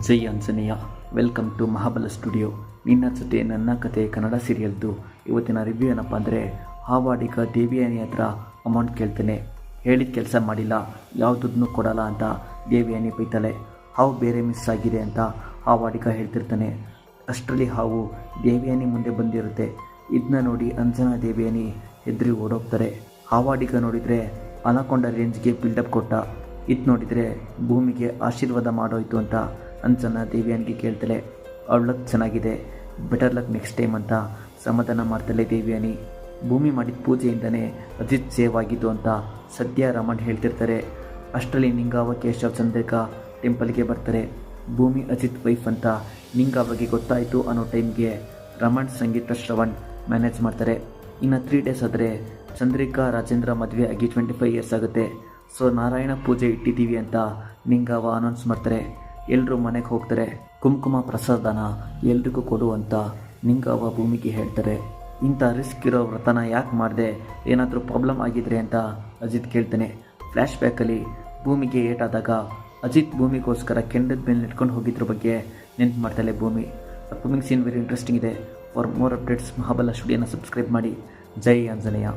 Jai Anjaneya. Welcome to Mahabala studio. ನಿನ್ನ ಜೊತೆ ನನ್ನ ಕತೆ ಕನ್ನಡ ಸೀರಿಯಲ್ದು ಇವತ್ತಿನ ರಿವ್ಯೂ ಏನಪ್ಪ ಅಂದರೆ, ಹಾವಾಡಿಗ ದೇವಿಯಾನಿ ಹತ್ರ ಅಮೌಂಟ್ ಕೇಳ್ತಾನೆ. ಹೇಳಿದ ಕೆಲಸ ಮಾಡಿಲ್ಲ, ಯಾವುದನ್ನು ಕೊಡಲ್ಲ ಅಂತ ದೇವಿಯಾನಿ ಬೈತಾಳೆ. ಹಾವು ಬೇರೆ ಮಿಸ್ ಆಗಿದೆ ಅಂತ ಹಾವಾಡಿಗ ಹೇಳ್ತಿರ್ತಾನೆ. ಅಷ್ಟರಲ್ಲಿ ಹಾವು ದೇವಿಯಾನಿ ಮುಂದೆ ಬಂದಿರುತ್ತೆ. ಇದನ್ನ ನೋಡಿ ಅಂಜನಾ ದೇವಿಯಾನಿ ಹೆದರಿ ಓಡೋಗ್ತಾರೆ. ಹಾವಾಡಿಗ ನೋಡಿದರೆ ಅನಕೊಂಡ ರೇಂಜ್ಗೆ ಬಿಲ್ಡಪ್ ಕೊಟ್ಟ. ಇದು ನೋಡಿದರೆ ಭೂಮಿಗೆ ಆಶೀರ್ವಾದ ಮಾಡೋಯ್ತು ಅಂತ ಅಂಜನಾ ದೇವಿಯಾನಿಗೆ ಕೇಳ್ತಾಳೆ. ಅವಳ ಲಕ್ ಚೆನ್ನಾಗಿದೆ, ಬೆಟರ್ ಲಕ್ ನೆಕ್ಸ್ಟ್ ಟೈಮ್ ಅಂತ ಸಮಾಧಾನ ಮಾಡ್ತಾಳೆ ದೇವಿಯಾನಿ. ಭೂಮಿ ಮಾಡಿದ ಪೂಜೆಯಿಂದನೇ ಅಜಿತ್ ಸೇವ್ ಆಗಿದ್ದು ಅಂತ ಸದ್ಯ ರಮಣ್ ಹೇಳ್ತಿರ್ತಾರೆ. ಅಷ್ಟರಲ್ಲಿ ನಿಂಗಾವ ಕೇಶವ್ ಚಂದ್ರಿಕಾ ಟೆಂಪಲ್ಗೆ ಬರ್ತಾರೆ. ಭೂಮಿ ಅಜಿತ್ ವೈಫ್ ಅಂತ ನಿಂಗಾವಗೆ ಗೊತ್ತಾಯಿತು ಅನ್ನೋ ಟೈಮ್ಗೆ ರಮಣ್ ಸಂಗೀತ ಶ್ರವಣ್ ಮ್ಯಾನೇಜ್ ಮಾಡ್ತಾರೆ. ಇನ್ನು 3 days ಆದರೆ ಚಂದ್ರಿಕಾ ರಾಜೇಂದ್ರ ಮದುವೆ ಆಗಿ 25 years ಆಗುತ್ತೆ. ಸೊ ನಾರಾಯಣ ಪೂಜೆ ಇಟ್ಟಿದ್ದೀವಿ ಅಂತ ನಿಂಗಾವ ಅನೌನ್ಸ್ ಮಾಡ್ತಾರೆ. ಎಲ್ಲರೂ ಮನೆಗೆ ಹೋಗ್ತಾರೆ. ಕುಂಕುಮ ಪ್ರಸಾದನ ಎಲ್ರಿಗೂ ಕೊಡು ಅಂತ ನಿಂಗಾವ ಭೂಮಿಗೆ ಹೇಳ್ತಾರೆ. ಇಂಥ ರಿಸ್ಕ್ ಇರೋ ವ್ರತನ ಯಾಕೆ ಮಾಡಿದೆ, ಏನಾದರೂ ಪ್ರಾಬ್ಲಮ್ ಆಗಿದ್ರೆ ಅಂತ ಅಜಿತ್ ಕೇಳ್ತಾನೆ. ಫ್ಲ್ಯಾಶ್ ಬ್ಯಾಕಲ್ಲಿ ಭೂಮಿಗೆ ಏಟಾದಾಗ ಅಜಿತ್ ಭೂಮಿಗೋಸ್ಕರ ಕೆಂಡದ ಮೇಲೆ ನೆಟ್ಕೊಂಡು ಹೋಗಿದ್ರ ಬಗ್ಗೆ ನೆನ್ಪು ಮಾಡ್ತಾಳೆ Bhoomi. Upcoming scene very interesting ಇದೆ. ಫಾರ್ ಮೋರ್ ಅಪ್ಡೇಟ್ಸ್ ಮಹಾಬಲ ಸ್ಟುಡಿಯೋನ ಸಬ್ಸ್ಕ್ರೈಬ್ ಮಾಡಿ. ಜೈ ಆಂಜನೇಯ.